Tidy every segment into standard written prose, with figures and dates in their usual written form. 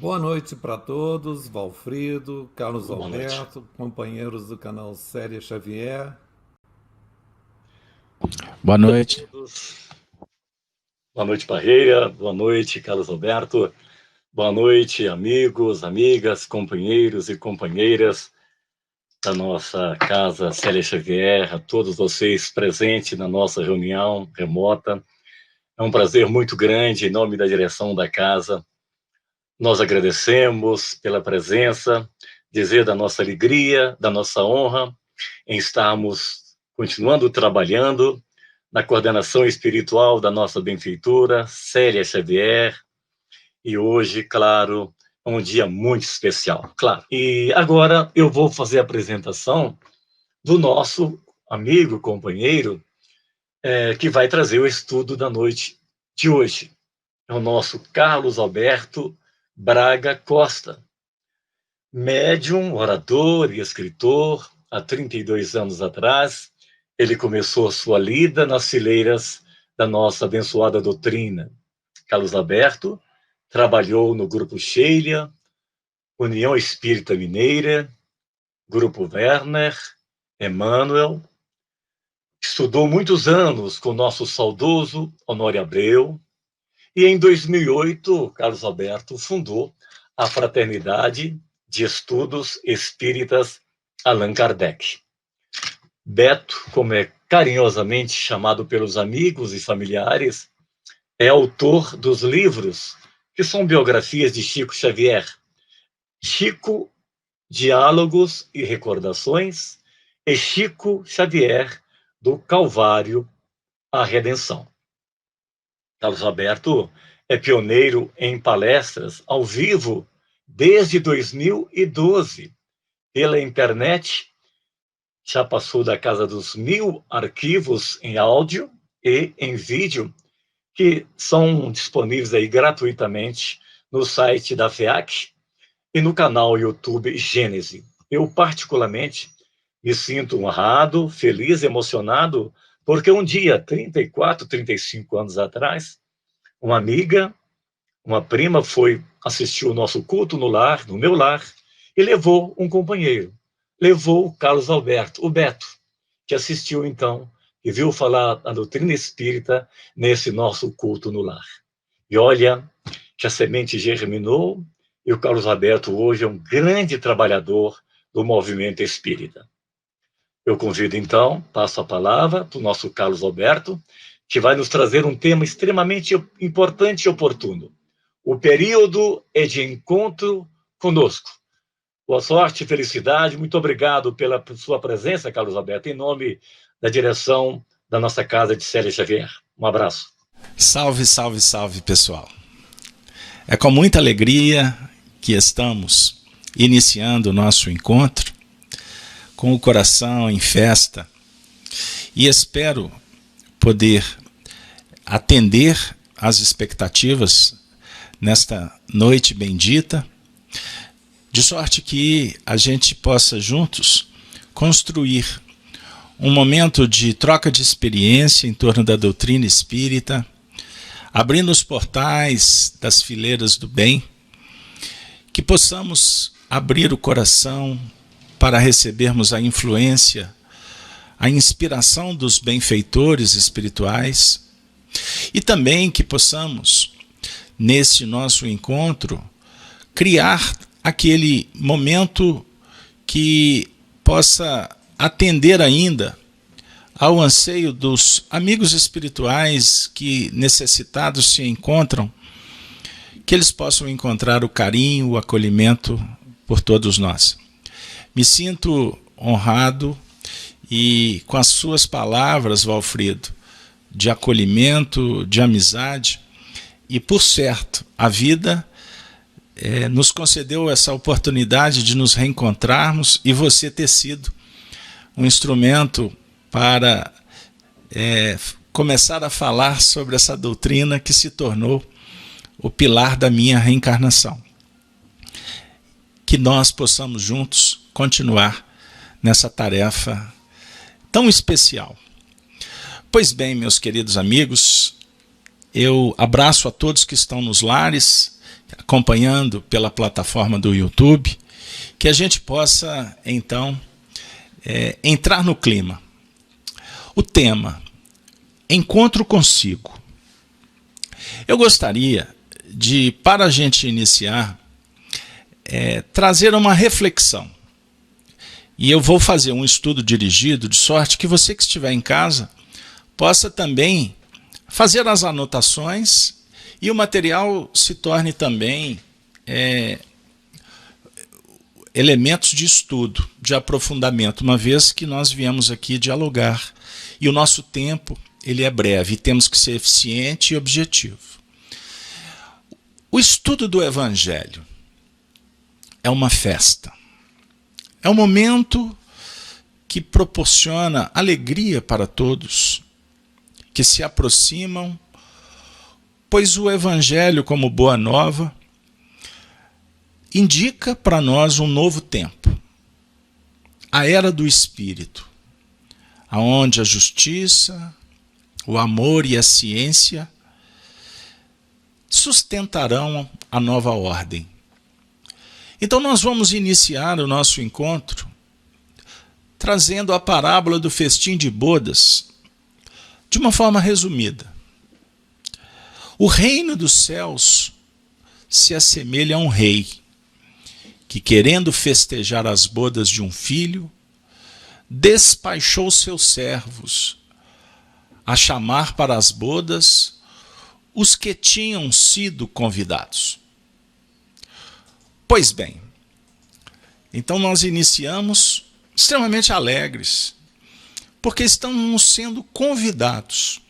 Boa noite para todos, Valfrido, Carlos Boa noite. Alberto, companheiros do canal Série Xavier. Boa A noite. todos. Boa noite, Parreira. Boa noite, Carlos Alberto. Boa noite, amigos, amigas, companheiros e companheiras da nossa casa Célia Xavier, a todos vocês presentes na nossa reunião remota. É um prazer muito grande, em nome da direção da casa. Nós agradecemos pela presença, dizer da nossa alegria, da nossa honra em estarmos continuando trabalhando na coordenação espiritual da nossa benfeitora, Célia Xavier, e hoje, claro, é um dia muito especial, claro. E agora eu vou fazer a apresentação do nosso amigo, companheiro, que vai trazer o estudo da noite de hoje. É o nosso Carlos Alberto Braga Costa, médium, orador e escritor. Há 32 anos atrás, ele começou sua lida nas fileiras da nossa abençoada doutrina. Carlos Alberto trabalhou no Grupo Sheila, União Espírita Mineira, Grupo Werner, Emmanuel. Estudou muitos anos com o nosso saudoso Honório Abreu. E em 2008, Carlos Alberto fundou a Fraternidade de Estudos Espíritas Allan Kardec. Beto, como é carinhosamente chamado pelos amigos e familiares, é autor dos livros que são biografias de Chico Xavier. Chico, Diálogos e Recordações, e Chico Xavier, do Calvário à Redenção. Carlos Alberto é pioneiro em palestras ao vivo desde 2012 pela internet. Já passou da casa dos 1.000 arquivos em áudio e em vídeo que são disponíveis aí gratuitamente no site da FEAC e no canal YouTube Gênese. Eu, particularmente, me sinto honrado, feliz, emocionado, porque um dia, 34, 35 anos atrás, uma amiga, uma prima foi assistir o nosso culto no lar, no meu lar, e levou um companheiro. Levou o Carlos Alberto, o Beto, que assistiu então e viu falar a doutrina espírita nesse nosso culto no lar. E olha que a semente germinou e o Carlos Alberto hoje é um grande trabalhador do movimento espírita. Eu convido então, passo a palavra para o nosso Carlos Alberto, que vai nos trazer um tema extremamente importante e oportuno. O período é de encontro conosco. Boa sorte, felicidade, muito obrigado pela sua presença, Carlos Alberto, em nome da direção da nossa casa de Célia Xavier. Um abraço. Salve, salve, salve, pessoal. É com muita alegria que estamos iniciando o nosso encontro, com o coração em festa, e espero poder atender às expectativas nesta noite bendita, de sorte que a gente possa juntos construir um momento de troca de experiência em torno da doutrina espírita, abrindo os portais das fileiras do bem, que possamos abrir o coração para recebermos a influência, a inspiração dos benfeitores espirituais, e também que possamos, nesse nosso encontro, criar aquele momento que possa atender ainda ao anseio dos amigos espirituais que necessitados se encontram, que eles possam encontrar o carinho, o acolhimento por todos nós. Me sinto honrado e com as suas palavras, Valfrido, de acolhimento, de amizade, e por certo, a vida nos concedeu essa oportunidade de nos reencontrarmos e você ter sido um instrumento para começar a falar sobre essa doutrina que se tornou o pilar da minha reencarnação. Que nós possamos juntos continuar nessa tarefa tão especial. Pois bem, meus queridos amigos, eu abraço a todos que estão nos lares, acompanhando pela plataforma do YouTube, que a gente possa, então, entrar no clima. O tema, encontro consigo. Eu gostaria de, para a gente iniciar, trazer uma reflexão. E eu vou fazer um estudo dirigido, de sorte que você que estiver em casa possa também fazer as anotações e o material se torne também elementos de estudo, de aprofundamento, uma vez que nós viemos aqui dialogar. E o nosso tempo, ele é breve, e temos que ser eficiente e objetivo. O estudo do Evangelho é uma festa. É um momento que proporciona alegria para todos que se aproximam, pois o Evangelho, como boa nova, indica para nós um novo tempo, a era do Espírito, aonde a justiça, o amor e a ciência sustentarão a nova ordem. Então nós vamos iniciar o nosso encontro trazendo a parábola do festim de bodas de uma forma resumida. O reino dos céus se assemelha a um rei que, querendo festejar as bodas de um filho, despachou seus servos a chamar para as bodas os que tinham sido convidados. Pois bem, então nós iniciamos extremamente alegres, porque estamos sendo convidados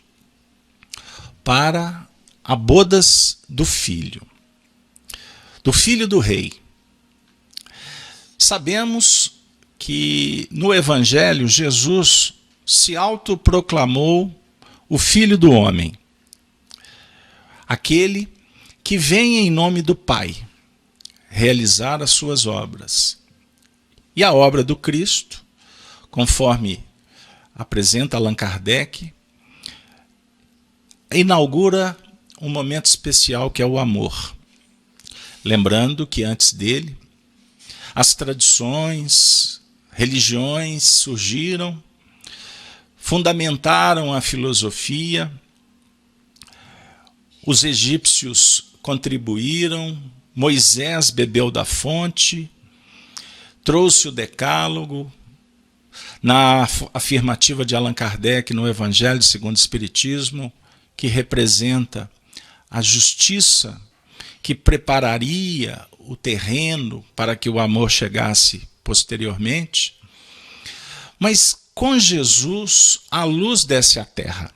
para a bodas do filho do rei. Sabemos que no Evangelho Jesus se autoproclamou o Filho do Homem, aquele que vem em nome do Pai realizar as suas obras. E a obra do Cristo, conforme apresenta Allan Kardec, inaugura um momento especial que é o amor. Lembrando que antes dele, as tradições, religiões surgiram, fundamentaram a filosofia, os egípcios contribuíram, Moisés bebeu da fonte, trouxe o decálogo, na afirmativa de Allan Kardec no Evangelho segundo o Espiritismo, que representa a justiça que prepararia o terreno para que o amor chegasse posteriormente. Mas com Jesus, a luz desce à terra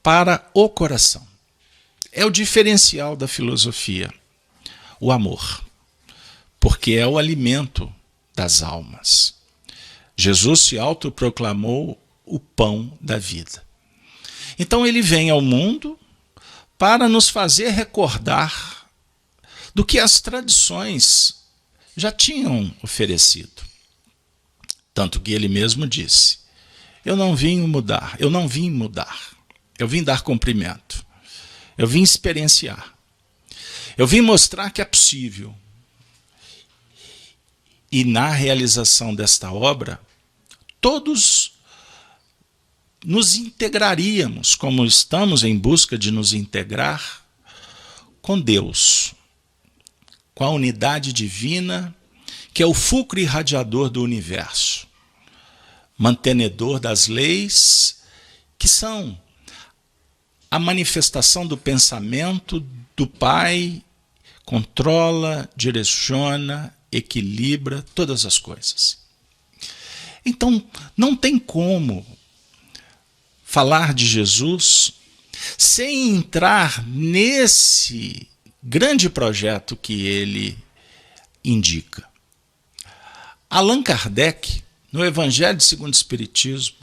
para o coração. É o diferencial da filosofia, o amor, porque é o alimento das almas. Jesus se autoproclamou o pão da vida. Então ele vem ao mundo para nos fazer recordar do que as tradições já tinham oferecido. Tanto que ele mesmo disse: eu não vim mudar, eu vim dar cumprimento, eu vim experienciar, eu vim mostrar que é possível. E na realização desta obra, todos nos integraríamos, como estamos em busca de nos integrar com Deus, com a unidade divina, que é o fulcro irradiador do universo, mantenedor das leis, que são a manifestação do pensamento do Pai, controla, direciona, equilibra todas as coisas. Então, não tem como falar de Jesus sem entrar nesse grande projeto que ele indica. Allan Kardec, no Evangelho segundo o Espiritismo,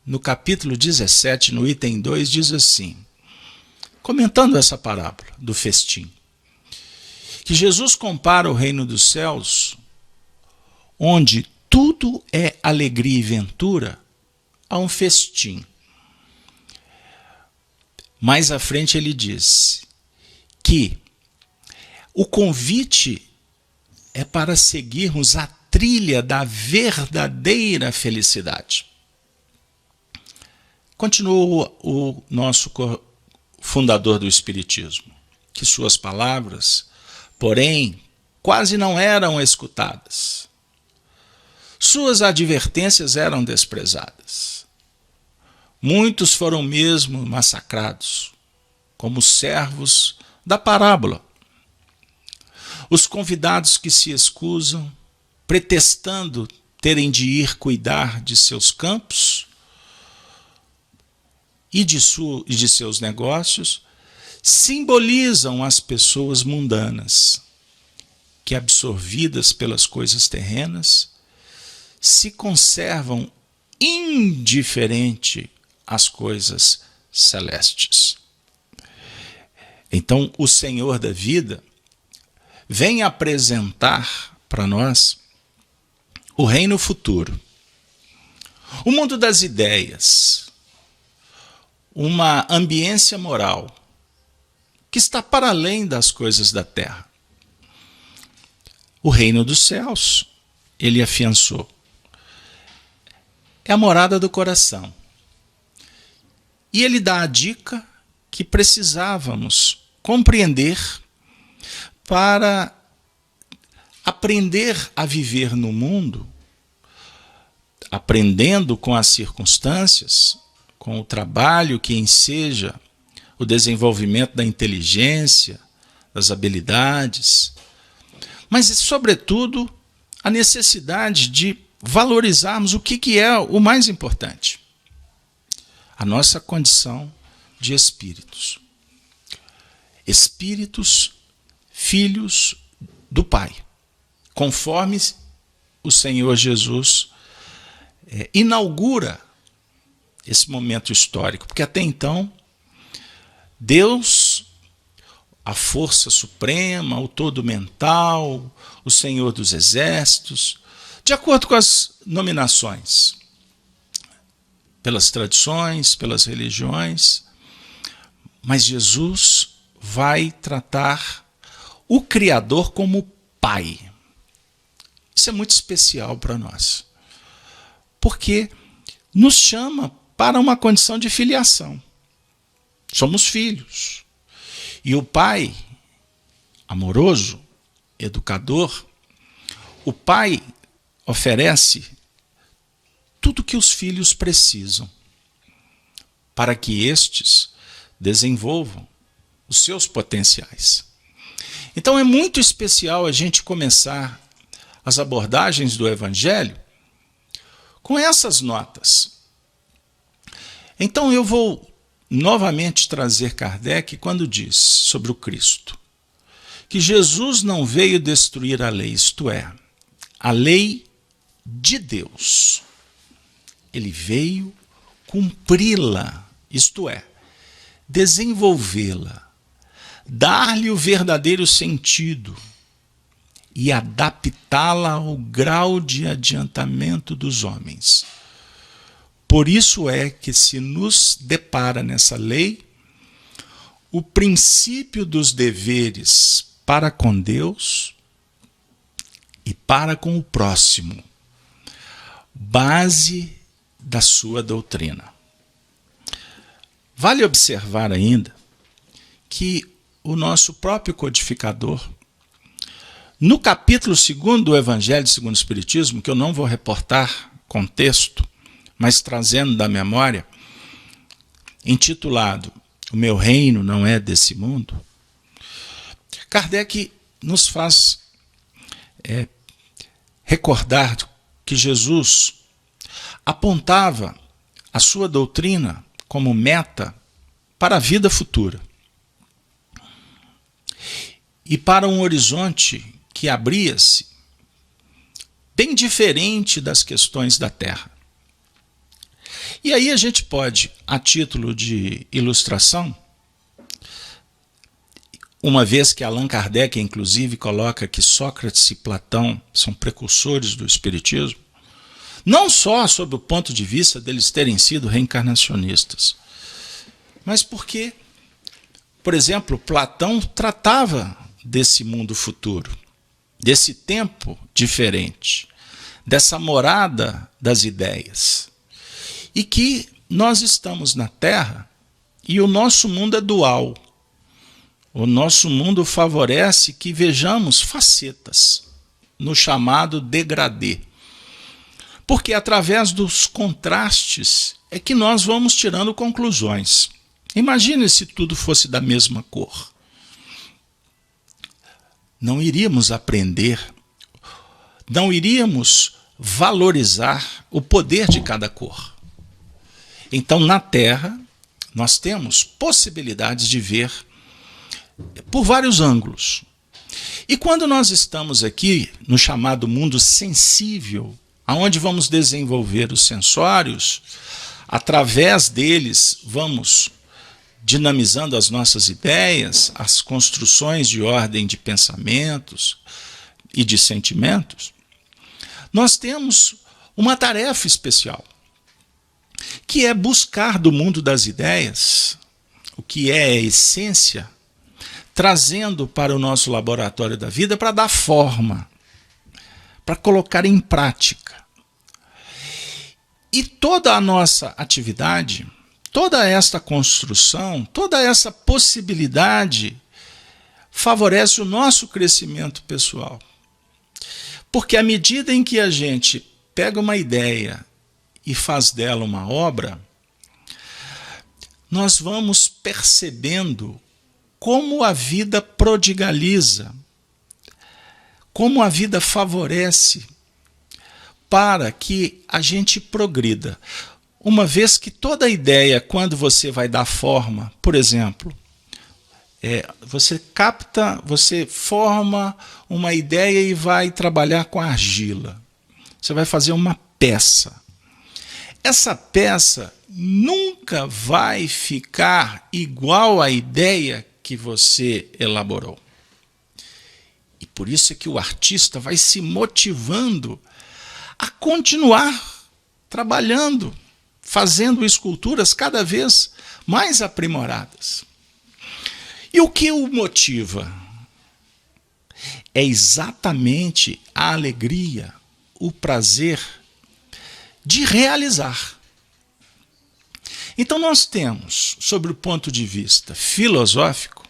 no capítulo 17, no item 2, diz assim, comentando essa parábola do festim, que Jesus compara o reino dos céus, onde tudo é alegria e ventura, a um festim. Mais à frente ele diz que o convite é para seguirmos a trilha da verdadeira felicidade. Continua o nosso fundador do Espiritismo, que suas palavras, porém, quase não eram escutadas. Suas advertências eram desprezadas. Muitos foram mesmo massacrados, como os servos da parábola. Os convidados que se escusam, pretextando terem de ir cuidar de seus campos e de seus negócios, simbolizam as pessoas mundanas, que, absorvidas pelas coisas terrenas, se conservam indiferente às coisas celestes. Então, o Senhor da vida vem apresentar para nós o reino futuro, o mundo das ideias, uma ambiência moral que está para além das coisas da terra. O reino dos céus, ele afiançou, é a morada do coração. E ele dá a dica que precisávamos compreender para aprender a viver no mundo, aprendendo com as circunstâncias, com o trabalho que enseja o desenvolvimento da inteligência, das habilidades, mas, sobretudo, a necessidade de valorizarmos o que é o mais importante: a nossa condição de espíritos. Espíritos, filhos do Pai, conforme o Senhor Jesus inaugura esse momento histórico, porque até então Deus, a força suprema, o todo mental, o Senhor dos exércitos, de acordo com as nominações, pelas tradições, pelas religiões, mas Jesus vai tratar o Criador como Pai. Isso é muito especial para nós, porque nos chama para uma condição de filiação. Somos filhos. E o Pai, amoroso, educador, o Pai oferece tudo que os filhos precisam para que estes desenvolvam os seus potenciais. Então é muito especial a gente começar as abordagens do Evangelho com essas notas. Então eu vou novamente trazer Kardec quando diz sobre o Cristo que Jesus não veio destruir a lei, isto é, a lei de Deus. Ele veio cumpri-la, isto é, desenvolvê-la, dar-lhe o verdadeiro sentido e adaptá-la ao grau de adiantamento dos homens. Por isso é que se nos depara nessa lei o princípio dos deveres para com Deus e para com o próximo, base da sua doutrina. Vale observar ainda que o nosso próprio codificador, no capítulo 2 do Evangelho segundo o Espiritismo, que eu não vou reportar com texto, mas trazendo da memória, intitulado O Meu Reino Não É Desse Mundo, Kardec nos faz recordar que Jesus apontava a sua doutrina como meta para a vida futura e para um horizonte que abria-se bem diferente das questões da Terra. E aí a gente pode, a título de ilustração, uma vez que Allan Kardec, inclusive, coloca que Sócrates e Platão são precursores do Espiritismo, não só sob o ponto de vista deles terem sido reencarnacionistas, mas porque, por exemplo, Platão tratava desse mundo futuro, desse tempo diferente, dessa morada das ideias. E que nós estamos na Terra e o nosso mundo é dual. O nosso mundo favorece que vejamos facetas no chamado degradê. Porque através dos contrastes é que nós vamos tirando conclusões. Imagine se tudo fosse da mesma cor. Não iríamos aprender, não iríamos valorizar o poder de cada cor. Então, na Terra, nós temos possibilidades de ver por vários ângulos. E quando nós estamos aqui no chamado mundo sensível, aonde vamos desenvolver os sensórios, através deles vamos dinamizando as nossas ideias, as construções de ordem de pensamentos e de sentimentos, nós temos uma tarefa especial, que é buscar do mundo das ideias o que é a essência, trazendo para o nosso laboratório da vida para dar forma, para colocar em prática. E toda a nossa atividade, toda esta construção, toda essa possibilidade favorece o nosso crescimento pessoal. Porque à medida em que a gente pega uma ideia e faz dela uma obra, nós vamos percebendo como a vida prodigaliza, como a vida favorece para que a gente progrida. Uma vez que toda ideia, quando você vai dar forma, por exemplo, você forma uma ideia e vai trabalhar com argila. Você vai fazer uma peça. Essa peça nunca vai ficar igual à ideia que você elaborou. E por isso é que o artista vai se motivando a continuar trabalhando, fazendo esculturas cada vez mais aprimoradas. E o que o motiva? É exatamente a alegria, o prazer de realizar. Então nós temos, sobre o ponto de vista filosófico,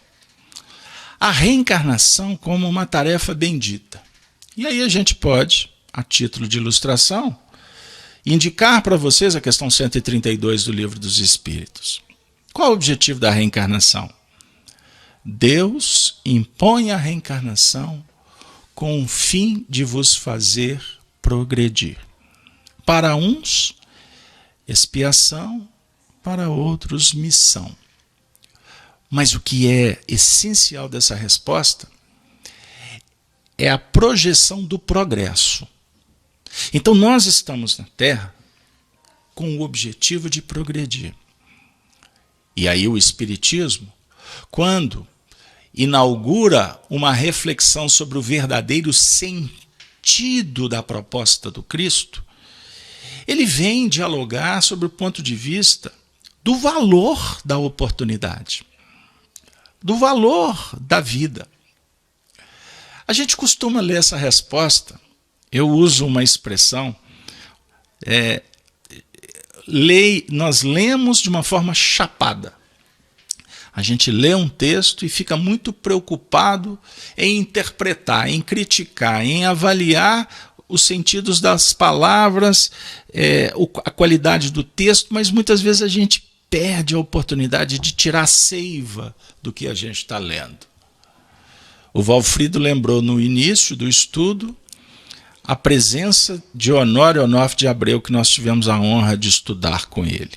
a reencarnação como uma tarefa bendita. E aí a gente pode, a título de ilustração, indicar para vocês a questão 132 do Livro dos Espíritos. Qual é o objetivo da reencarnação? Deus impõe a reencarnação com o fim de vos fazer progredir. Para uns, expiação, para outros, missão. Mas o que é essencial dessa resposta é a projeção do progresso. Então nós estamos na Terra com o objetivo de progredir. E aí o Espiritismo, quando inaugura uma reflexão sobre o verdadeiro sentido da proposta do Cristo, ele vem dialogar sobre o ponto de vista do valor da oportunidade, do valor da vida. A gente costuma ler essa resposta, eu uso uma expressão, nós lemos de uma forma chapada. A gente lê um texto e fica muito preocupado em interpretar, em criticar, em avaliar os sentidos das palavras, a qualidade do texto, mas muitas vezes a gente perde a oportunidade de tirar a seiva do que a gente está lendo. O Valfrido lembrou no início do estudo a presença de Honório Onofre de Abreu, que nós tivemos a honra de estudar com ele.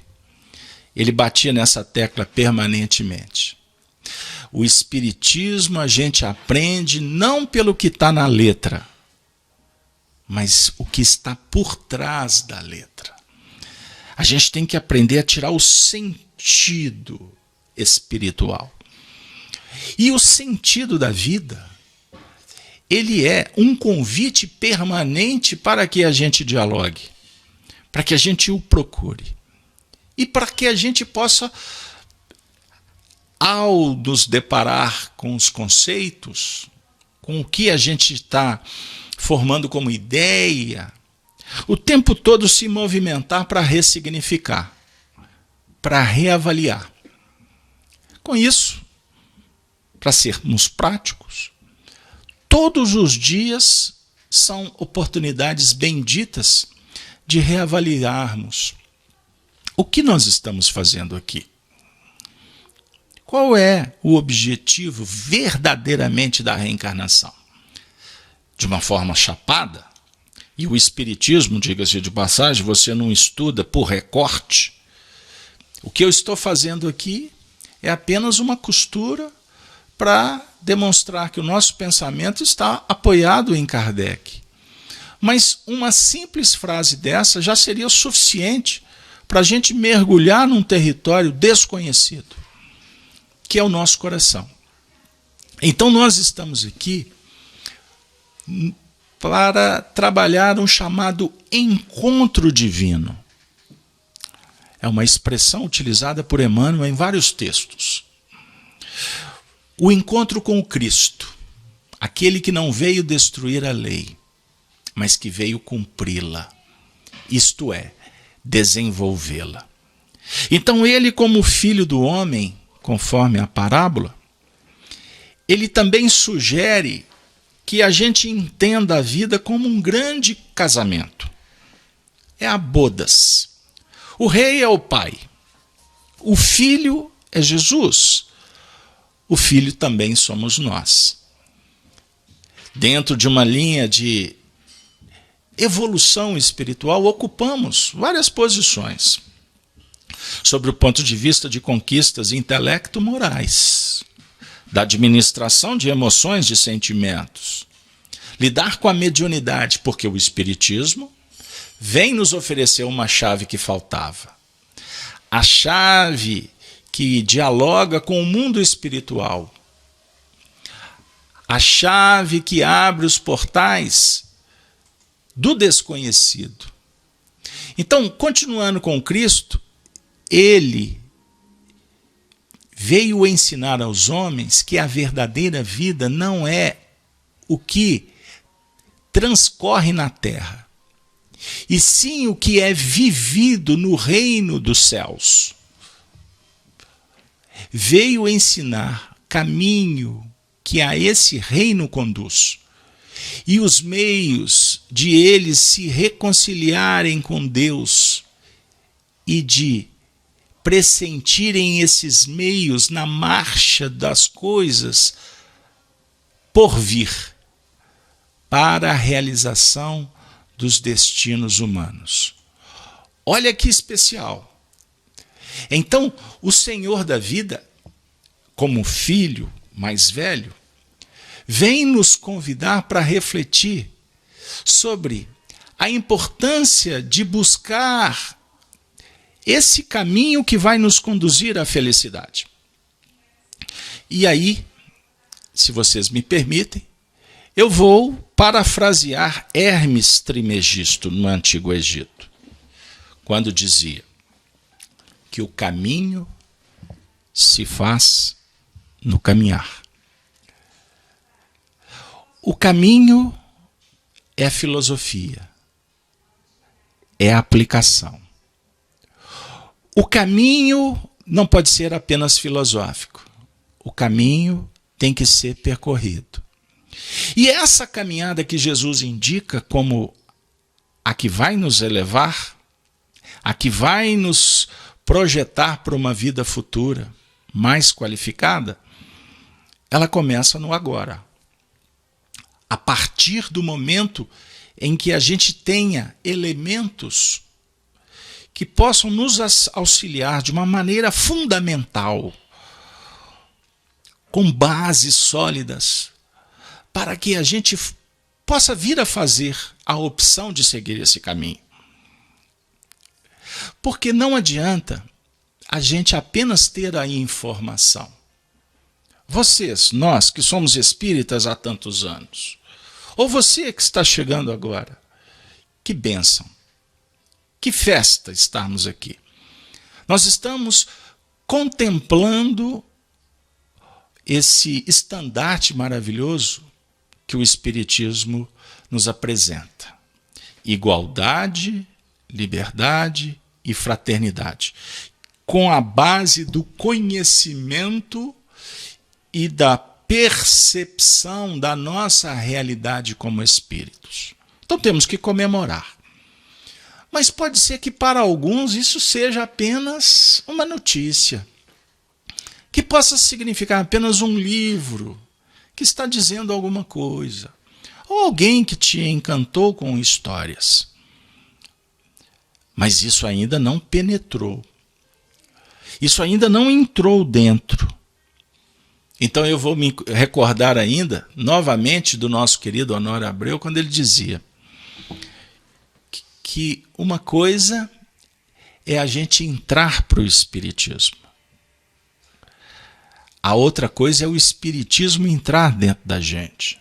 Ele batia nessa tecla permanentemente. O Espiritismo a gente aprende não pelo que está na letra, mas o que está por trás da letra. A gente tem que aprender a tirar o sentido espiritual. E o sentido da vida, ele é um convite permanente para que a gente dialogue, para que a gente o procure. E para que a gente possa, ao nos deparar com os conceitos, com o que a gente está formando como ideia, o tempo todo se movimentar para ressignificar, para reavaliar. Com isso, para sermos práticos, todos os dias são oportunidades benditas de reavaliarmos o que nós estamos fazendo aqui. Qual é o objetivo verdadeiramente da reencarnação? De uma forma chapada, e o Espiritismo, diga-se de passagem, você não estuda por recorte. O que eu estou fazendo aqui é apenas uma costura para demonstrar que o nosso pensamento está apoiado em Kardec. Mas uma simples frase dessa já seria o suficiente para a gente mergulhar num território desconhecido, que é o nosso coração. Então nós estamos aqui para trabalhar um chamado encontro divino. É uma expressão utilizada por Emmanuel em vários textos. O encontro com o Cristo, aquele que não veio destruir a lei, mas que veio cumpri-la, isto é, desenvolvê-la. Então ele, como filho do homem, conforme a parábola, ele também sugere que a gente entenda a vida como um grande casamento. É a bodas. O rei é o pai. O filho é Jesus. O filho também somos nós. Dentro de uma linha de evolução espiritual, ocupamos várias posições sobre o ponto de vista de conquistas intelecto-morais, da administração de emoções, de sentimentos, lidar com a mediunidade, porque o Espiritismo vem nos oferecer uma chave que faltava. A chave que dialoga com o mundo espiritual. A chave que abre os portais do desconhecido. Então, continuando com Cristo, ele veio ensinar aos homens que a verdadeira vida não é o que transcorre na terra, e sim o que é vivido no reino dos céus. Veio ensinar caminho que a esse reino conduz, e os meios de eles se reconciliarem com Deus e de pressentirem esses meios na marcha das coisas por vir para a realização dos destinos humanos. Olha que especial. Então, o Senhor da vida, como filho mais velho, vem nos convidar para refletir sobre a importância de buscar esse caminho que vai nos conduzir à felicidade. E aí, se vocês me permitem, eu vou parafrasear Hermes Trismegisto no Antigo Egito, quando dizia que o caminho se faz no caminhar. O caminho é a filosofia, é a aplicação. O caminho não pode ser apenas filosófico. O caminho tem que ser percorrido. E essa caminhada que Jesus indica como a que vai nos elevar, a que vai nos projetar para uma vida futura mais qualificada, ela começa no agora. A partir do momento em que a gente tenha elementos que possam nos auxiliar de uma maneira fundamental, com bases sólidas, para que a gente possa vir a fazer a opção de seguir esse caminho. Porque não adianta a gente apenas ter a informação. Vocês, nós que somos espíritas há tantos anos, ou você que está chegando agora, que bênção, que festa estarmos aqui. Nós estamos contemplando esse estandarte maravilhoso que o Espiritismo nos apresenta: igualdade, liberdade e fraternidade, com a base do conhecimento e da percepção da nossa realidade como espíritos. Então temos que comemorar. Mas pode ser que para alguns isso seja apenas uma notícia, que possa significar apenas um livro que está dizendo alguma coisa, ou alguém que te encantou com histórias. Mas isso ainda não penetrou. Isso ainda não entrou dentro. Então eu vou me recordar ainda, novamente, do nosso querido Honório Abreu, quando ele dizia que uma coisa é a gente entrar para o Espiritismo. A outra coisa é o Espiritismo entrar dentro da gente.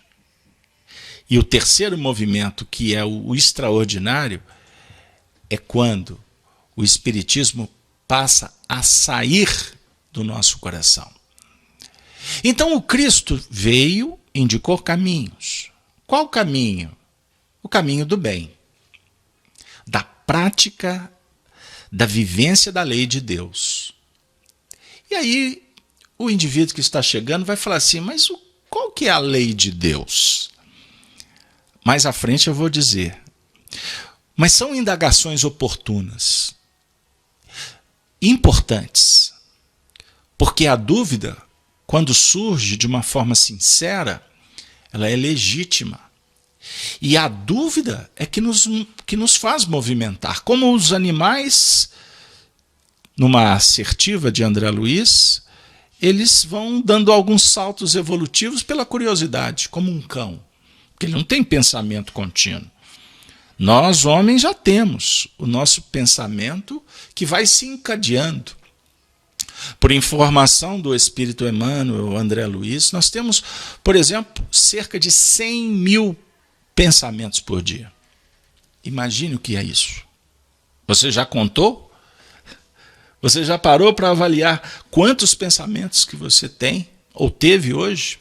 E o terceiro movimento, que é o extraordinário, é quando o Espiritismo passa a sair do nosso coração. Então o Cristo veio, indicou caminhos. Qual caminho? O caminho do bem, da prática, da vivência da lei de Deus. E aí o indivíduo que está chegando vai falar assim, mas qual que é a lei de Deus? Mais à frente eu vou dizer. Mas são indagações oportunas, importantes, porque a dúvida, quando surge de uma forma sincera, ela é legítima. E a dúvida é que nos faz movimentar. Como os animais, numa assertiva de André Luiz, eles vão dando alguns saltos evolutivos pela curiosidade, como um cão, porque ele não tem pensamento contínuo. Nós, homens, já temos o nosso pensamento que vai se encadeando. Por informação do Espírito Emmanuel, André Luiz, nós temos, por exemplo, cerca de 100 mil pensamentos por dia. Imagine o que é isso. Você já contou? Você já parou para avaliar quantos pensamentos que você tem ou teve hoje?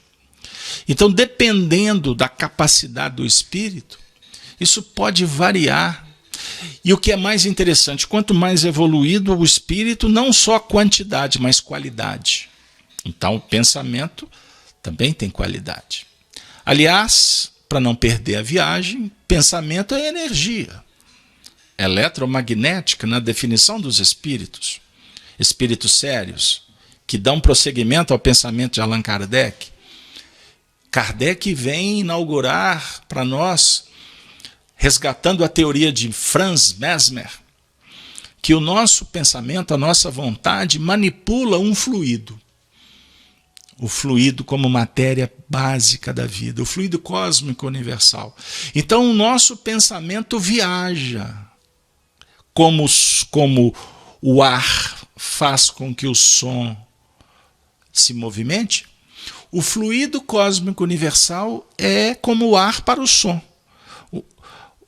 Então, dependendo da capacidade do espírito, isso pode variar. E o que é mais interessante, quanto mais evoluído o espírito, não só quantidade, mas qualidade. Então, o pensamento também tem qualidade. Aliás, para não perder a viagem, pensamento é energia eletromagnética na definição dos espíritos, espíritos sérios, que dão prosseguimento ao pensamento de Allan Kardec. Kardec vem inaugurar para nós, resgatando a teoria de Franz Mesmer, que o nosso pensamento, a nossa vontade, manipula um fluido. O fluido como matéria básica da vida, o fluido cósmico universal. Então o nosso pensamento viaja, como o ar faz com que o som se movimente. O fluido cósmico universal é como o ar para o som.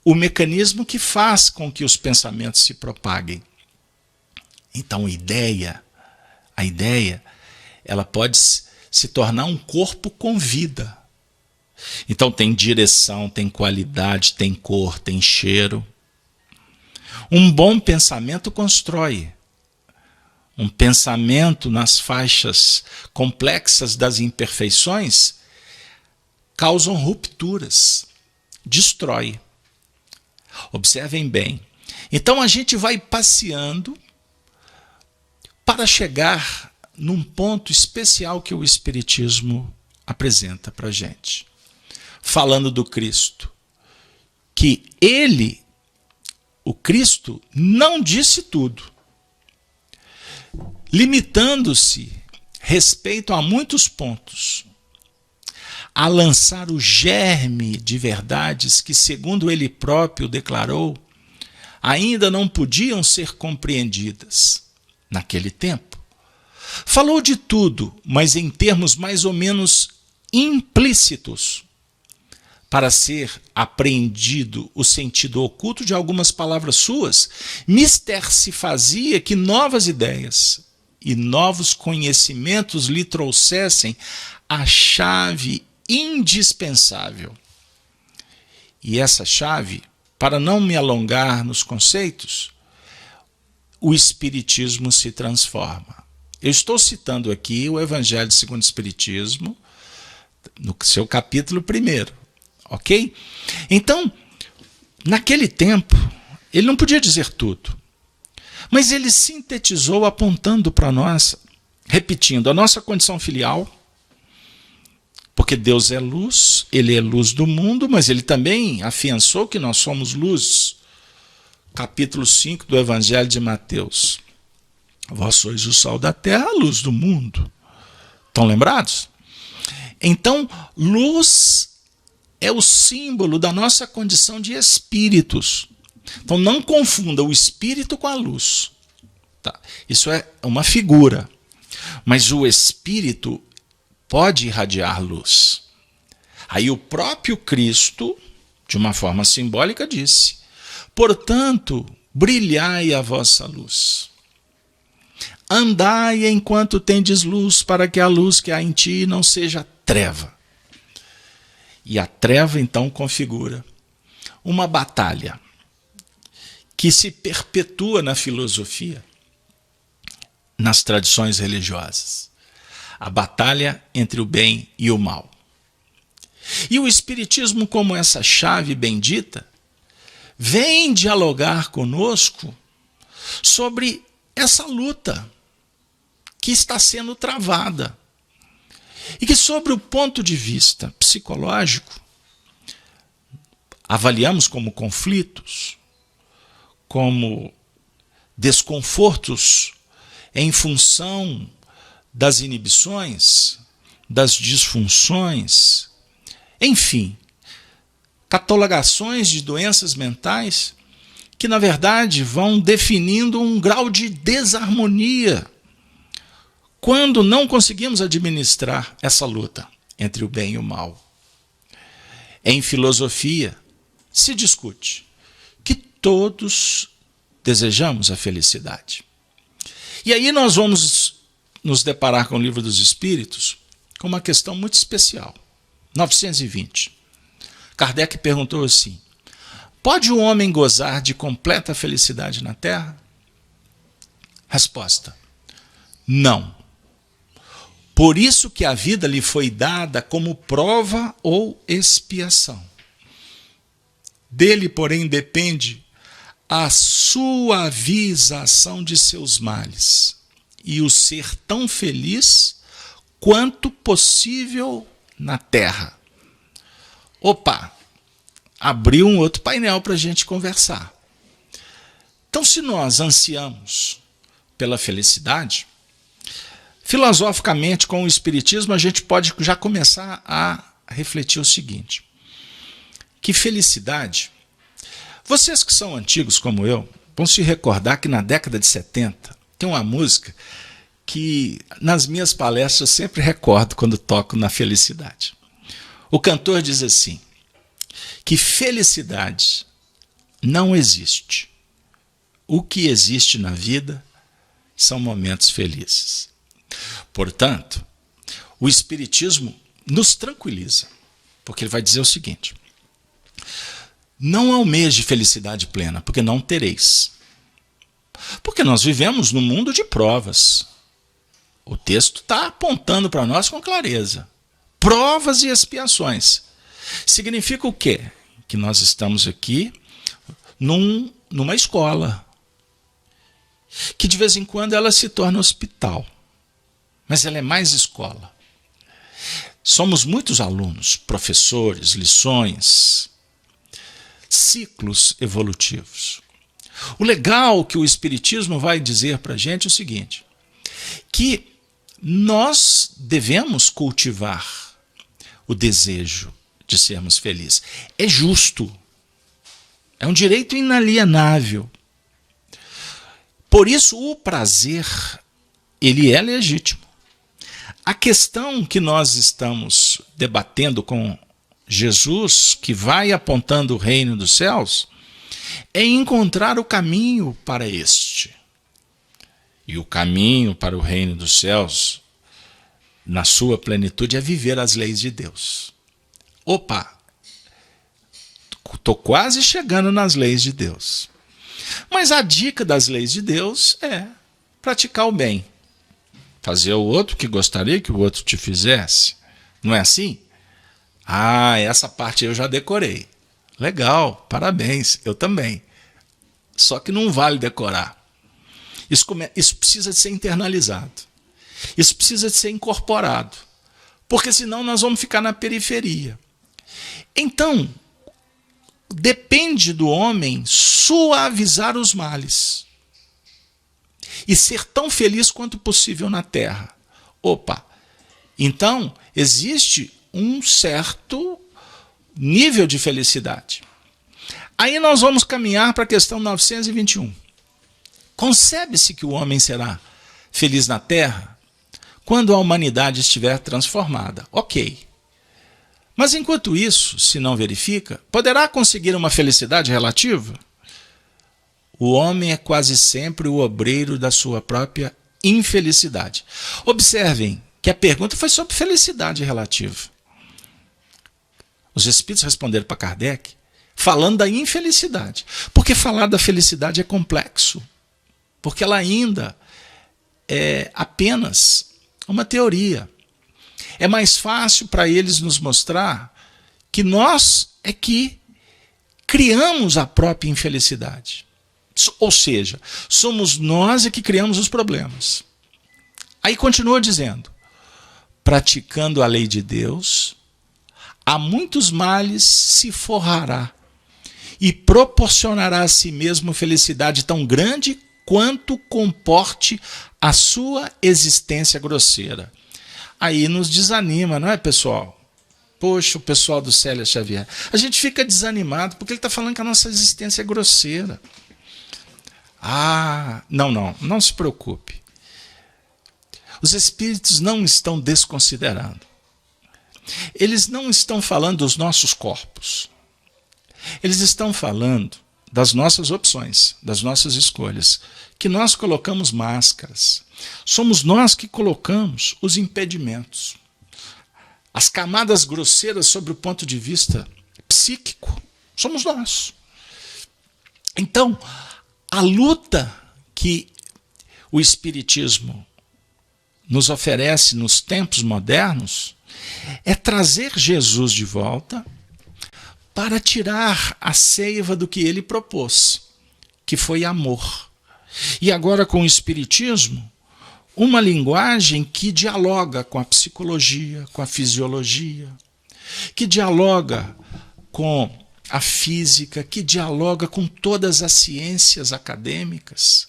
O mecanismo que faz com que os pensamentos se propaguem. Então, a ideia, ela pode se tornar um corpo com vida. Então, tem direção, tem qualidade, tem cor, tem cheiro. Um bom pensamento constrói. Um pensamento nas faixas complexas das imperfeições causam rupturas, destrói. Observem bem. Então a gente vai passeando para chegar num ponto especial que o Espiritismo apresenta para a gente. Falando do Cristo. Que ele, o Cristo, não disse tudo. Limitando-se, respeito a muitos pontos, a lançar o germe de verdades que, segundo ele próprio declarou, ainda não podiam ser compreendidas naquele tempo. Falou de tudo, mas em termos mais ou menos implícitos, para ser apreendido o sentido oculto de algumas palavras suas, mister se fazia que novas ideias e novos conhecimentos lhe trouxessem a chave indispensável. E essa chave, para não me alongar nos conceitos, o Espiritismo se transforma. Eu estou citando aqui o Evangelho segundo o Espiritismo, no seu capítulo 1, ok? Então, naquele tempo, ele não podia dizer tudo, mas ele sintetizou apontando para nós, repetindo, a nossa condição filial, porque Deus é luz, ele é luz do mundo, mas ele também afiançou que nós somos luz. Capítulo 5 do Evangelho de Mateus. Vós sois o sol da terra, a luz do mundo. Estão lembrados? Então, luz é o símbolo da nossa condição de espíritos. Então, não confunda o espírito com a luz. Tá? Isso é uma figura. Mas o espírito pode irradiar luz. Aí o próprio Cristo, de uma forma simbólica, disse: portanto, brilhai a vossa luz. Andai enquanto tendes luz, para que a luz que há em ti não seja treva. E a treva, então, configura uma batalha que se perpetua na filosofia, nas tradições religiosas. A batalha entre o bem e o mal. E o Espiritismo, como essa chave bendita, vem dialogar conosco sobre essa luta que está sendo travada. E que, sobre o ponto de vista psicológico, avaliamos como conflitos, como desconfortos em função das inibições, das disfunções, enfim, catalogações de doenças mentais que, na verdade, vão definindo um grau de desarmonia quando não conseguimos administrar essa luta entre o bem e o mal. Em filosofia, se discute que todos desejamos a felicidade. E aí nós vamos nos deparar com o Livro dos Espíritos com uma questão muito especial. 920. Kardec perguntou assim: pode o homem gozar de completa felicidade na Terra? Resposta: não. Por isso que a vida lhe foi dada como prova ou expiação. Dele, porém, depende a suavização de seus males e o ser tão feliz quanto possível na Terra. Opa, abriu um outro painel para a gente conversar. Então, se nós ansiamos pela felicidade, filosoficamente, com o Espiritismo, a gente pode já começar a refletir o seguinte: que felicidade... Vocês que são antigos como eu, vão se recordar que na década de 70 tem uma música que nas minhas palestras eu sempre recordo quando toco na felicidade. O cantor diz assim, que felicidade não existe. O que existe na vida são momentos felizes. Portanto, o Espiritismo nos tranquiliza, porque ele vai dizer o seguinte: não almeje felicidade plena, porque não tereis. Porque nós vivemos num mundo de provas. O texto está apontando para nós com clareza. Provas e expiações. Significa o quê? Que nós estamos aqui numa escola, que de vez em quando ela se torna hospital, mas ela é mais escola. Somos muitos alunos, professores, lições, ciclos evolutivos. O legal que o Espiritismo vai dizer para a gente é o seguinte, que nós devemos cultivar o desejo de sermos felizes. É justo. É um direito inalienável. Por isso, o prazer, ele é legítimo. A questão que nós estamos debatendo com Jesus, que vai apontando o reino dos céus, é encontrar o caminho para este. E o caminho para o reino dos céus na sua plenitude, é viver as leis de Deus. Opa! Estou quase chegando nas leis de Deus. Mas a dica das leis de Deus é praticar o bem. Fazer o outro que gostaria que o outro te fizesse. Não é assim? Ah, essa parte eu já decorei. Legal, parabéns, eu também. Só que não vale decorar. Isso precisa de ser internalizado. Isso precisa de ser incorporado. Porque senão nós vamos ficar na periferia. Então, depende do homem suavizar os males e ser tão feliz quanto possível na terra. Opa! Então, existe um certo nível de felicidade. Aí nós vamos caminhar para a questão 921. Concebe-se que o homem será feliz na terra quando a humanidade estiver transformada. Ok. Mas enquanto isso, se não verifica, poderá conseguir uma felicidade relativa? O homem é quase sempre o obreiro da sua própria infelicidade. Observem que a pergunta foi sobre felicidade relativa. Os espíritos responderam para Kardec falando da infelicidade. Porque falar da felicidade é complexo. Porque ela ainda é apenas uma teoria. É mais fácil para eles nos mostrar que nós é que criamos a própria infelicidade. Ou seja, somos nós é que criamos os problemas. Aí continua dizendo, praticando a lei de Deus, a muitos males se forrará e proporcionará a si mesmo felicidade tão grande quanto comporte a sua existência grosseira. Aí nos desanima, não é, pessoal? Poxa, o pessoal do Célia Xavier. A gente fica desanimado porque ele está falando que a nossa existência é grosseira. Ah, não se preocupe. Os espíritos não estão desconsiderando. Eles não estão falando dos nossos corpos. Eles estão falando das nossas opções, das nossas escolhas, que nós colocamos máscaras. Somos nós que colocamos os impedimentos. As camadas grosseiras sobre o ponto de vista psíquico, somos nós. Então, a luta que o Espiritismo nos oferece nos tempos modernos é trazer Jesus de volta para tirar a seiva do que ele propôs, que foi amor. E agora com o Espiritismo, uma linguagem que dialoga com a psicologia, com a fisiologia, que dialoga com a física, que dialoga com todas as ciências acadêmicas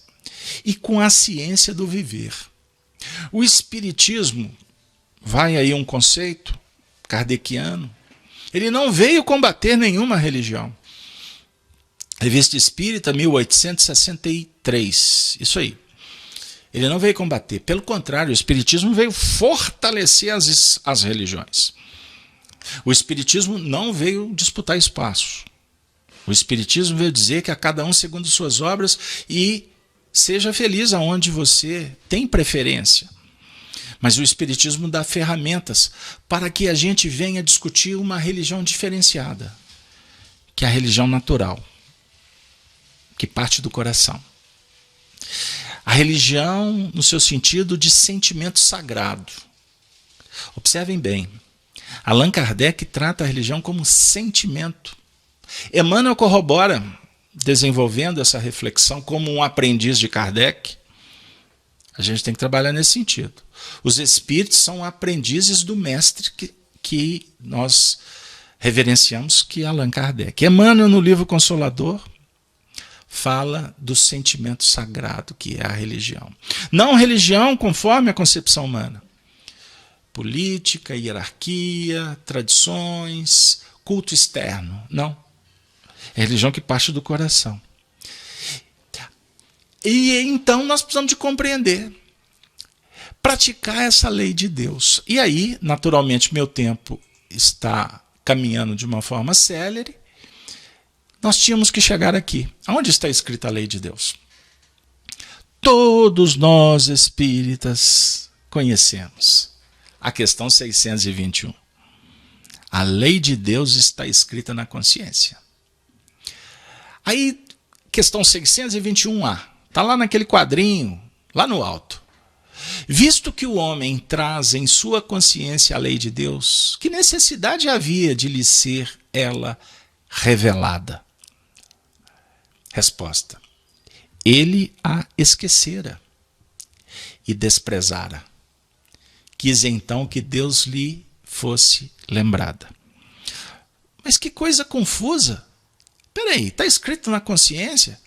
e com a ciência do viver. O Espiritismo, vai aí um conceito kardeciano, ele não veio combater nenhuma religião. Revista Espírita, 1863, isso aí. Ele não veio combater, pelo contrário, o Espiritismo veio fortalecer as religiões. O Espiritismo não veio disputar espaço. O Espiritismo veio dizer que a cada um segundo suas obras e seja feliz aonde você tem preferência. Mas o Espiritismo dá ferramentas para que a gente venha discutir uma religião diferenciada, que é a religião natural, que parte do coração. A religião no seu sentido de sentimento sagrado. Observem bem, Allan Kardec trata a religião como sentimento. Emmanuel corrobora, desenvolvendo essa reflexão como um aprendiz de Kardec. A gente tem que trabalhar nesse sentido. Os espíritos são aprendizes do mestre que nós reverenciamos, que é Allan Kardec. Emmanuel, no livro Consolador, fala do sentimento sagrado, que é a religião. Não religião conforme a concepção humana. Política, hierarquia, tradições, culto externo. Não. É religião que parte do coração. E então nós precisamos de compreender, praticar essa lei de Deus. E aí, naturalmente, meu tempo está caminhando de uma forma célere. Nós tínhamos que chegar aqui. Aonde está escrita a lei de Deus? Todos nós espíritas conhecemos a questão 621. A lei de Deus está escrita na consciência. Aí, questão 621A, está lá naquele quadrinho, lá no alto. Visto que o homem traz em sua consciência a lei de Deus, que necessidade havia de lhe ser ela revelada? Resposta: ele a esquecera e desprezara. Quis então que Deus lhe fosse lembrada. Mas que coisa confusa! Peraí, está escrito na consciência?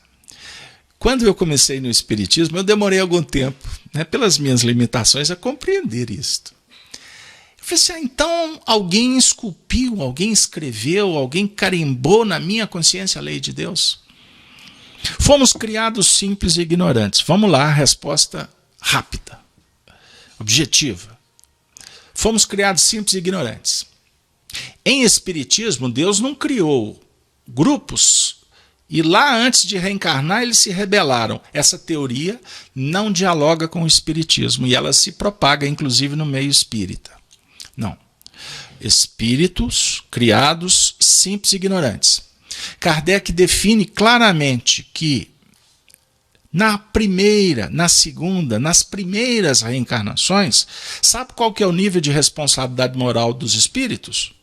Quando eu comecei no Espiritismo, eu demorei algum tempo, pelas minhas limitações, a compreender isto. Eu falei assim, então alguém esculpiu, alguém escreveu, alguém carimbou na minha consciência a lei de Deus? Fomos criados simples e ignorantes. Vamos lá, resposta rápida, objetiva. Fomos criados simples e ignorantes. Em Espiritismo, Deus não criou grupos e lá antes de reencarnar eles se rebelaram. Essa teoria não dialoga com o Espiritismo e ela se propaga inclusive no meio espírita. Não. Espíritos criados simples e ignorantes. Kardec define claramente que na primeira, na segunda, nas primeiras reencarnações, sabe qual que é o nível de responsabilidade moral dos espíritos?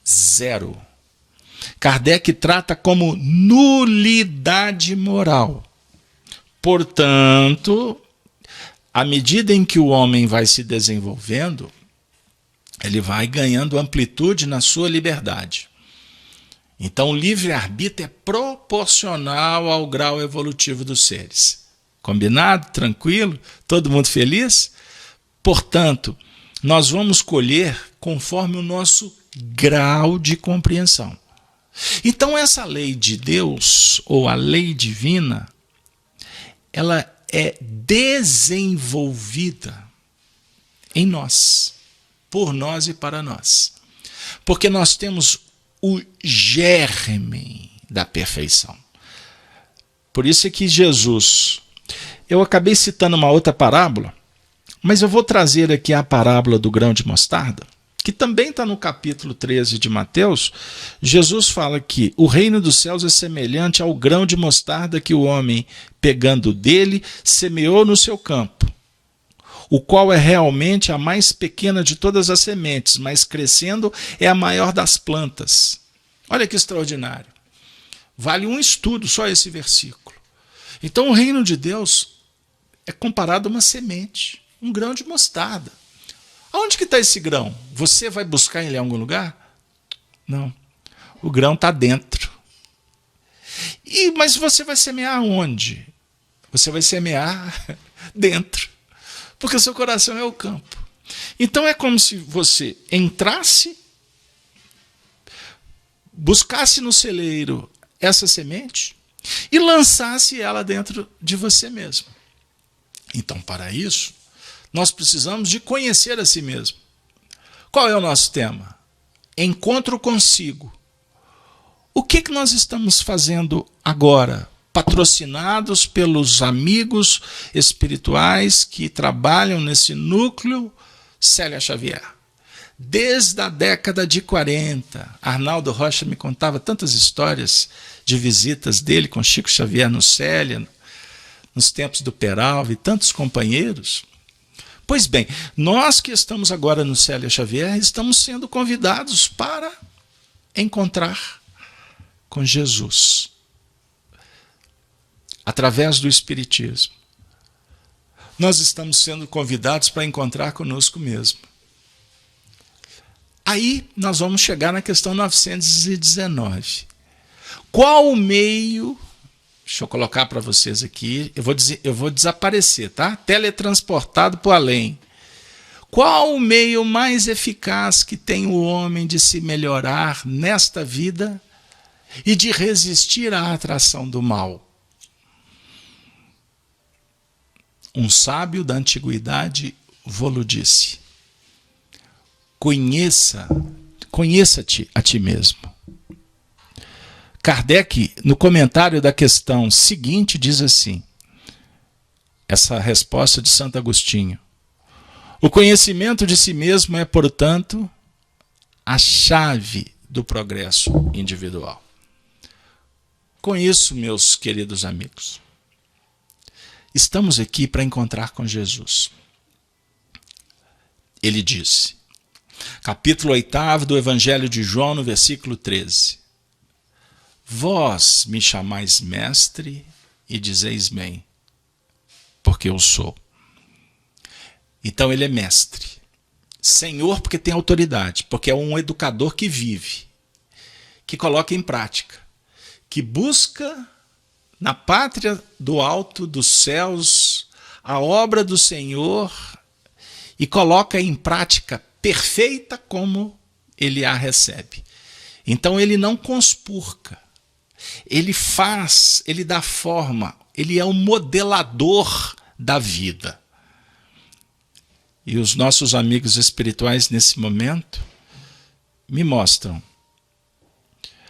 0. Kardec trata como nulidade moral. Portanto, à medida em que o homem vai se desenvolvendo, ele vai ganhando amplitude na sua liberdade. Então, o livre-arbítrio é proporcional ao grau evolutivo dos seres. Combinado? Tranquilo? Todo mundo feliz? Portanto, nós vamos colher conforme o nosso grau de compreensão. Então, essa lei de Deus, ou a lei divina, ela é desenvolvida em nós, por nós e para nós. Porque nós temos o germe da perfeição. Por isso é que Jesus... Eu acabei citando uma outra parábola, mas eu vou trazer aqui a parábola do grão de mostarda, que também está no capítulo 13 de Mateus. Jesus fala que o reino dos céus é semelhante ao grão de mostarda que o homem, pegando dele, semeou no seu campo, o qual é realmente a mais pequena de todas as sementes, mas crescendo é a maior das plantas. Olha que extraordinário. Vale um estudo só esse versículo. Então o reino de Deus é comparado a uma semente, um grão de mostarda. Aonde que está esse grão? Você vai buscar ele em algum lugar? Não. O grão está dentro. Mas você vai semear onde? Você vai semear dentro. Porque o seu coração é o campo. Então é como se você entrasse, buscasse no celeiro essa semente e lançasse ela dentro de você mesmo. Então, para isso, nós precisamos de conhecer a si mesmo. Qual é o nosso tema? Encontro consigo. O que nós estamos fazendo agora? Patrocinados pelos amigos espirituais que trabalham nesse núcleo Célia Xavier. Desde a década de 40, Arnaldo Rocha me contava tantas histórias de visitas dele com Chico Xavier no Célia, nos tempos do Peralva e tantos companheiros. Pois bem, nós que estamos agora no Célia Xavier, estamos sendo convidados para encontrar com Jesus, através do Espiritismo. Nós estamos sendo convidados para encontrar conosco mesmo. Aí nós vamos chegar na questão 919. Qual o meio... Deixa eu colocar para vocês aqui. Eu vou desaparecer, tá? Teletransportado para o além. Qual o meio mais eficaz que tem o homem de se melhorar nesta vida e de resistir à atração do mal? Um sábio da antiguidade vô-lo disse: conheça-te a ti mesmo. Kardec, no comentário da questão seguinte, diz assim, essa resposta de Santo Agostinho: O conhecimento de si mesmo é, portanto, a chave do progresso individual. Com isso, meus queridos amigos, estamos aqui para encontrar com Jesus. Ele disse, capítulo 8 do Evangelho de João, no versículo 13. Vós me chamais mestre e dizeis bem, porque eu sou. Então ele é mestre. Senhor, porque tem autoridade, porque é um educador que vive, que coloca em prática, que busca na pátria do alto dos céus a obra do Senhor e coloca em prática perfeita como ele a recebe. Então ele não conspurca, ele faz, ele dá forma, ele é o modelador da vida. E os nossos amigos espirituais nesse momento me mostram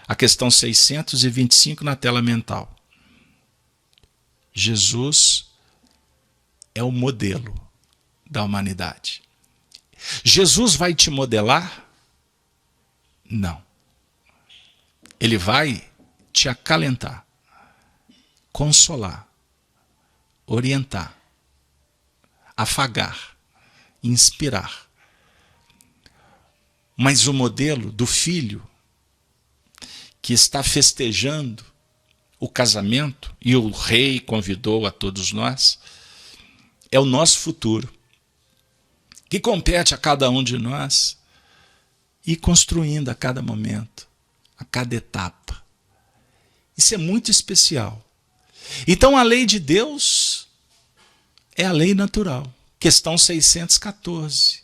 a questão 625 na tela mental. Jesus é o modelo da humanidade. Jesus vai te modelar? Não. Ele vai te acalentar, consolar, orientar, afagar, inspirar. Mas o modelo do filho que está festejando o casamento, e o rei convidou a todos nós, é o nosso futuro, que compete a cada um de nós ir construindo a cada momento, a cada etapa. Isso é muito especial. Então a lei de Deus é a lei natural. Questão 614.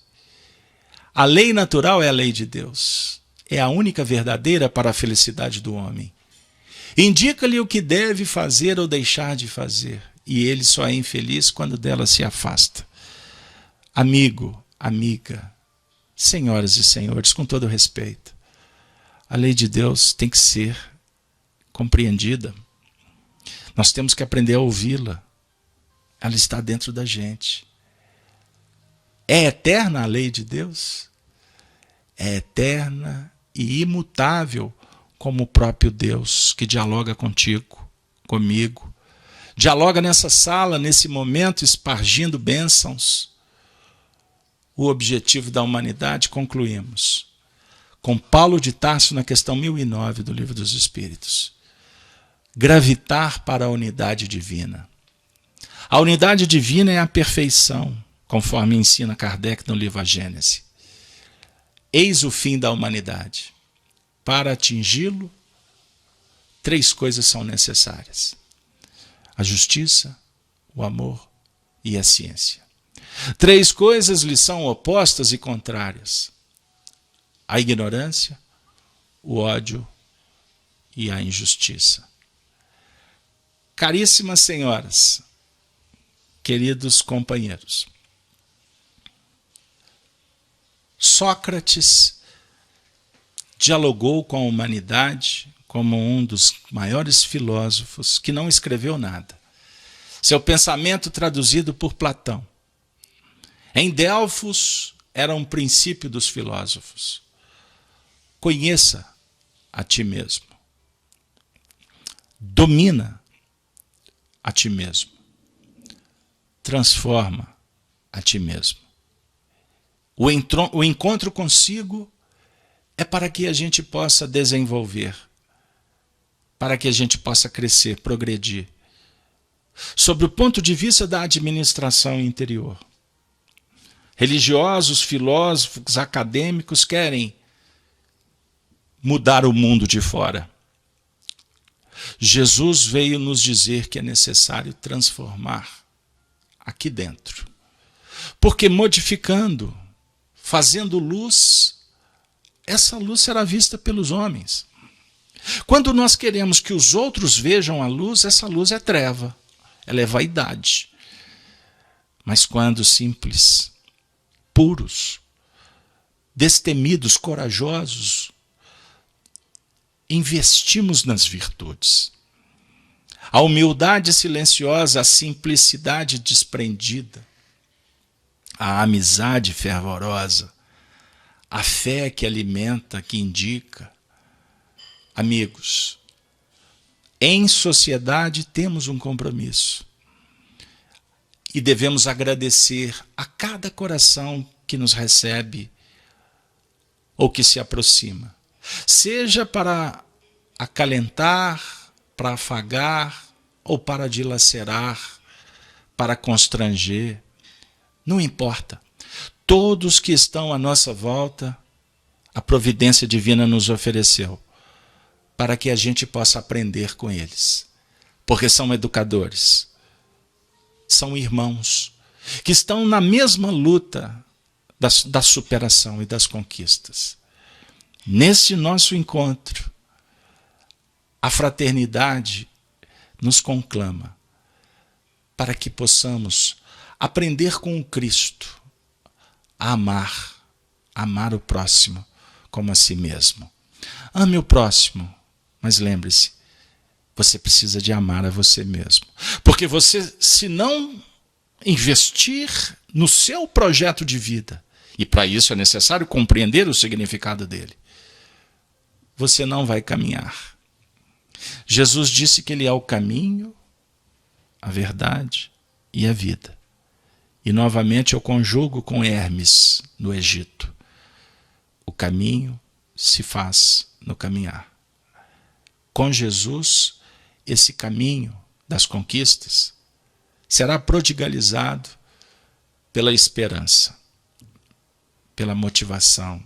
A lei natural é a lei de Deus. É a única verdadeira para a felicidade do homem. Indica-lhe o que deve fazer ou deixar de fazer, e ele só é infeliz quando dela se afasta. Amigo, amiga, senhoras e senhores, com todo respeito, a lei de Deus tem que ser compreendida. Nós temos que aprender a ouvi-la. Ela está dentro da gente. É eterna a lei de Deus? É eterna e imutável como o próprio Deus que dialoga contigo, comigo. Dialoga nessa sala, nesse momento, espargindo bênçãos. O objetivo da humanidade, concluímos com Paulo de Tarso na questão 1009 do Livro dos Espíritos. Gravitar para a unidade divina. A unidade divina é a perfeição, conforme ensina Kardec no livro A Gênese. Eis o fim da humanidade. Para atingi-lo, 3 coisas são necessárias: a justiça, o amor e a ciência. 3 coisas lhe são opostas e contrárias: a ignorância, o ódio e a injustiça. Caríssimas senhoras, queridos companheiros, Sócrates dialogou com a humanidade como um dos maiores filósofos que não escreveu nada. Seu pensamento traduzido por Platão. Em Delfos era um princípio dos filósofos. Conheça a ti mesmo. Domina a ti mesmo. Transforma a ti mesmo. O encontro consigo é para que a gente possa desenvolver, para que a gente possa crescer, progredir. Sob o ponto de vista da administração interior, religiosos, filósofos, acadêmicos querem mudar o mundo de fora. Jesus veio nos dizer que é necessário transformar aqui dentro. Porque modificando, fazendo luz, essa luz será vista pelos homens. Quando nós queremos que os outros vejam a luz, essa luz é treva, ela é vaidade. Mas quando simples, puros, destemidos, corajosos, investimos nas virtudes. A humildade silenciosa, a simplicidade desprendida, a amizade fervorosa, a fé que alimenta, que indica. Amigos, em sociedade temos um compromisso e devemos agradecer a cada coração que nos recebe ou que se aproxima, seja para acalentar, para afagar ou para dilacerar, para constranger, não importa. Todos que estão à nossa volta, a providência divina nos ofereceu para que a gente possa aprender com eles, porque são educadores, são irmãos que estão na mesma luta da superação e das conquistas. Nesse nosso encontro, a fraternidade nos conclama para que possamos aprender com o Cristo a amar o próximo como a si mesmo. Ame o próximo, mas lembre-se, você precisa de amar a você mesmo. Porque você, se não investir no seu projeto de vida, e para isso é necessário compreender o significado dele, você não vai caminhar. Jesus disse que ele é o caminho, a verdade e a vida. E novamente eu conjugo com Hermes, no Egito. O caminho se faz no caminhar. Com Jesus, esse caminho das conquistas será prodigalizado pela esperança, pela motivação,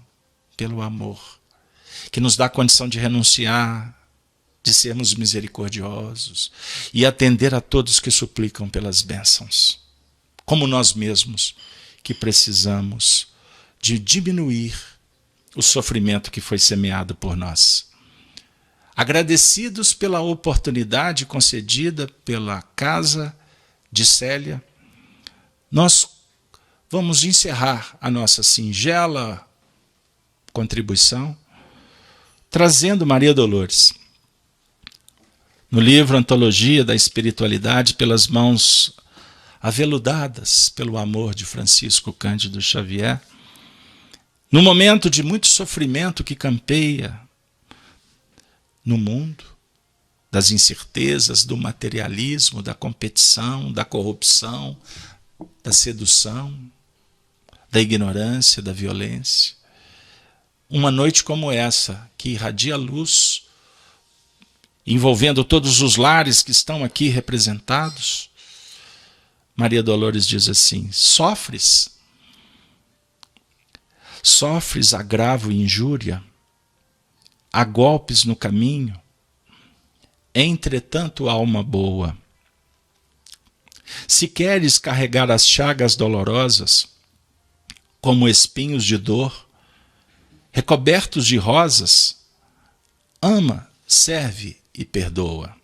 pelo amor, que nos dá condição de renunciar, de sermos misericordiosos e atender a todos que suplicam pelas bênçãos, como nós mesmos, que precisamos de diminuir o sofrimento que foi semeado por nós. Agradecidos pela oportunidade concedida pela casa de Célia, nós vamos encerrar a nossa singela contribuição trazendo Maria Dolores. No livro Antologia da Espiritualidade, pelas mãos aveludadas pelo amor de Francisco Cândido Xavier, no momento de muito sofrimento que campeia no mundo, das incertezas, do materialismo, da competição, da corrupção, da sedução, da ignorância, da violência. Uma noite como essa, que irradia luz, envolvendo todos os lares que estão aqui representados, Maria Dolores diz assim: sofres agravo e injúria, há golpes no caminho, entretanto alma boa. Se queres carregar as chagas dolorosas, como espinhos de dor, recobertos de rosas, ama, serve e perdoa.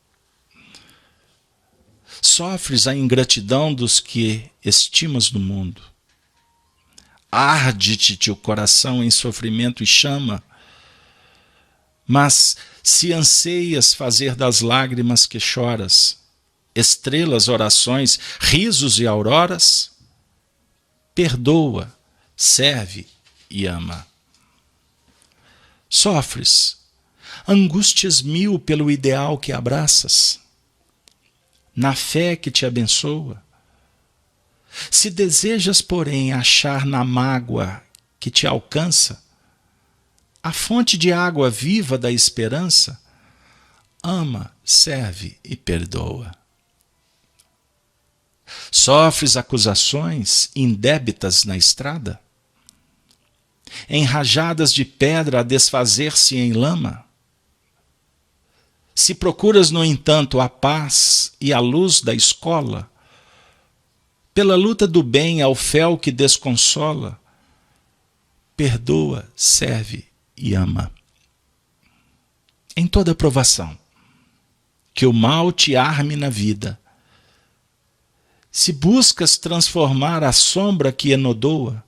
Sofres a ingratidão dos que estimas no mundo. Arde-te o coração em sofrimento e chama, mas se anseias fazer das lágrimas que choras, estrelas, orações, risos e auroras, perdoa, serve e ama. Sofres angústias mil pelo ideal que abraças, na fé que te abençoa. Se desejas, porém, achar na mágoa que te alcança a fonte de água viva da esperança, ama, serve e perdoa. Sofres acusações indébitas na estrada, enrajadas de pedra a desfazer-se em lama. Se procuras, no entanto, a paz e a luz da escola, pela luta do bem ao fel que desconsola, perdoa, serve e ama. Em toda provação, que o mal te arme na vida, se buscas transformar a sombra que enodoa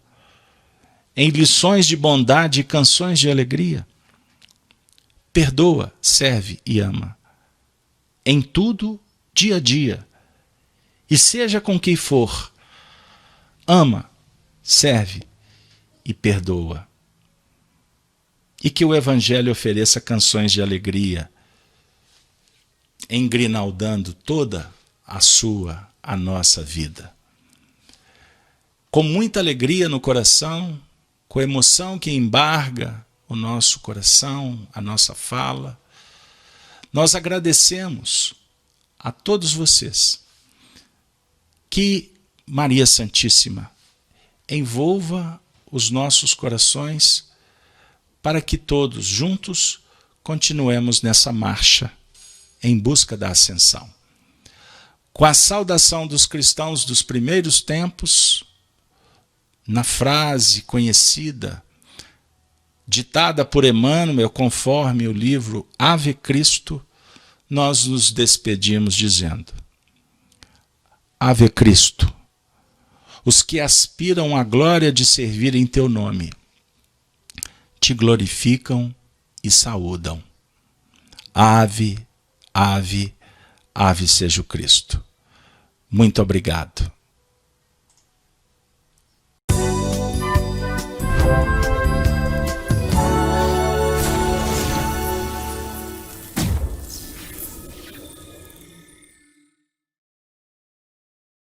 em lições de bondade e canções de alegria, perdoa, serve e ama. Em tudo, dia a dia, e seja com quem for, ama, serve e perdoa. E que o Evangelho ofereça canções de alegria, engrinaldando toda a nossa vida. Com muita alegria no coração, com emoção que embarga o nosso coração, a nossa fala, nós agradecemos a todos vocês. Que Maria Santíssima envolva os nossos corações para que todos juntos continuemos nessa marcha em busca da ascensão. Com a saudação dos cristãos dos primeiros tempos, na frase conhecida, ditada por Emmanuel conforme o livro Ave Cristo, nós nos despedimos dizendo: Ave Cristo, os que aspiram à glória de servir em teu nome, te glorificam e saúdam. Ave, ave, ave seja o Cristo. Muito obrigado.